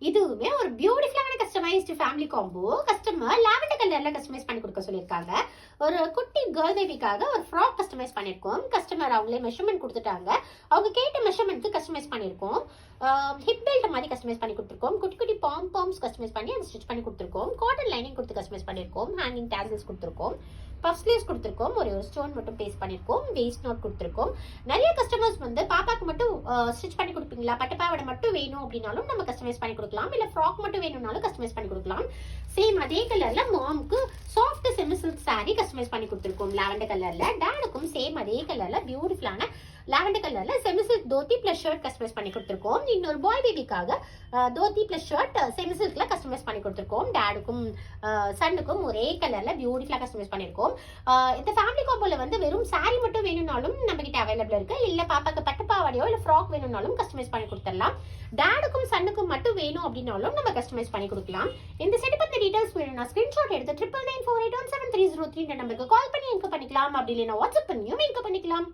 இதுவுமே ஒரு பியூட்டிஃபுல்லான customised family combo. Customer lavender கலர்ல கஸ்டமைஸ் பண்ணி கொடுக்க சொல்லியிருக்காங்க. ஒரு குட்டி கேர்ள் பேபிக்காக ஒரு ஃப்ராக் கஸ்டமைஸ் பண்ணியிருக்கோம். கஸ்டமர் அவங்களே மெஷர்மெண்ட் கொடுத்துட்டாங்க. அவங்க கேட்ட மெஷர்மெண்ட்க்கு கஸ்டமைஸ் பண்ணியிருக்கோம். ஹிப் பெல்ட் மாதிரி கஸ்டமைஸ் பண்ணி கொடுத்துருக்கோம். குட்டி குட்டி பாம்ஸ் கஸ்டமைஸ் பண்ணி அதை ஸ்டிச் பண்ணி கொடுத்துருக்கோம். காட்டன் லைனிங் கொடுத்து கஸ்டமைஸ் பண்ணியிருக்கோம். ஹேங்கிங் டேசல்ஸ் கொடுத்துருக்கோம். பஃப் ஸ்லீவ்ஸ் கொடுத்துருக்கோம். ஒரு ஸ்டோன் மட்டும் பேஸ்ட் பண்ணியிருக்கோம். வேஸ்ட் நோட் கொடுத்துருக்கோம். நிறைய கஸ்டமர்ஸ் வந்து பாப்பாக்கு மட்டும் ஸ்டிச் பண்ணி கொடுப்பீங்களா, பட்டுப்பாவடை மட்டும் வேணும் அப்படின்னாலும் நம்ம கஸ்டமைஸ் பண்ணி கொடுக்கலாம். இல்ல ஃப்ராக் மட்டும் வேணும்னாலும் கஸ்டமைஸ் பண்ணி கொடுக்கலாம். சேம் அதே கலர்ல மாம்க்கு soft semi silk sari customise பண்ணி கொடுத்துருக்கோம் லாவெண்டர் கலர்ல. டாடுக்கும் சேம் அதே கலர்ல பியூட்டிஃபுல்லான லாவெண்டர் கலர்ல semi silk dhoti plus shirt customise பண்ணி கொடுத்துருக்கோம். இன்னொரு பாய் பேபிக்காக தோத்தி பிளஸ் ஷர்ட் செமி சில்க்ல கஸ்டமைஸ் பண்ணி கொடுத்துருக்கோம். டாடுக்கும் சன்னுக்கும் ஒரே கலர்ல பியூட்டிஃபுல்லா கஸ்டமைஸ் பண்ணிருக்கோம். இந்த ஃபேமிலி காம்போல வந்து வெறும் சாரி மட்டும் வேணும்னாலும் நம்ம கிட்ட அவைலபிள் இருக்கு. இல்ல பாப்பாக்கு பட்டுப்பாவாடையோ இல்ல ஃப்ராக் வேணும்னாலும் கஸ்டமைஸ் பண்ணி கொடுத்துடலாம். டாடுக்கும் சன்னுக்கும் மட்டும் வேணும் அப்படின்னாலும் நம்ம கஸ்டமைஸ் பண்ணி கொடுக்கலாம். இந்த செட் பத்தி டீடைல்ஸ் வேணும்னா ஸ்கிரீன்ஷாட் எடுத்து 99481730 நம்பருக்கு கால் பண்ணி என்கோ பண்ணிக்கலாம். அப்படி இல்லைன்னா வாட்ஸ்அப் பண்ணியும் என்கோ பண்ணிக்கலாம்.